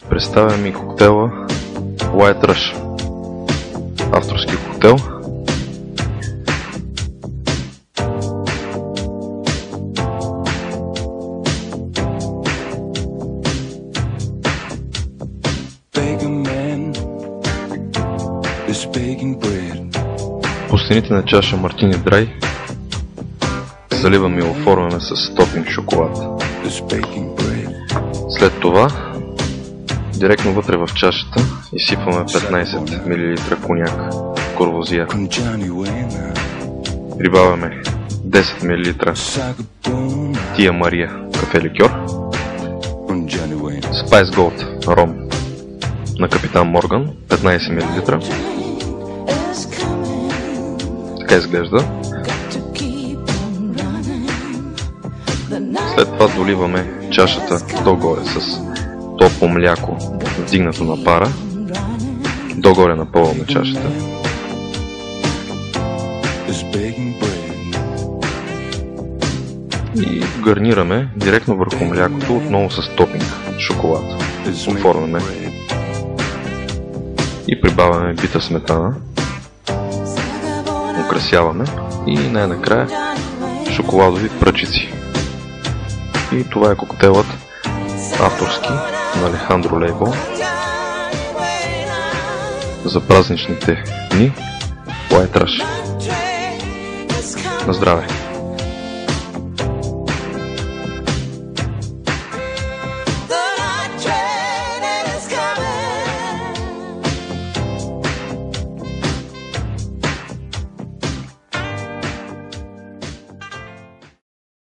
Представям ми коктейла White Rush. Авторски коктейл. По стените на чаша Мартини Драй заливаме и оформяме с топинг шоколад. След това директно вътре в чашата изсипваме 15 мл коняк Корвозия. Прибавяме 10 мл Тия Мария кафе ликьор, Spice Gold ром на Капитан Морган 15 мл. Така изглежда. След това доливаме чашата догоре с топло мляко, вдигнато на пара. Догоре напълваме чашата. И гарнираме директно върху млякото, отново с топинг шоколад. Оформяме и прибавяме бита сметана. Украсяваме и най-накрая шоколадови пръчици. И това е коктейлът авторски на Алехандро Лейбъл за празничните дни White Rush. На здраве!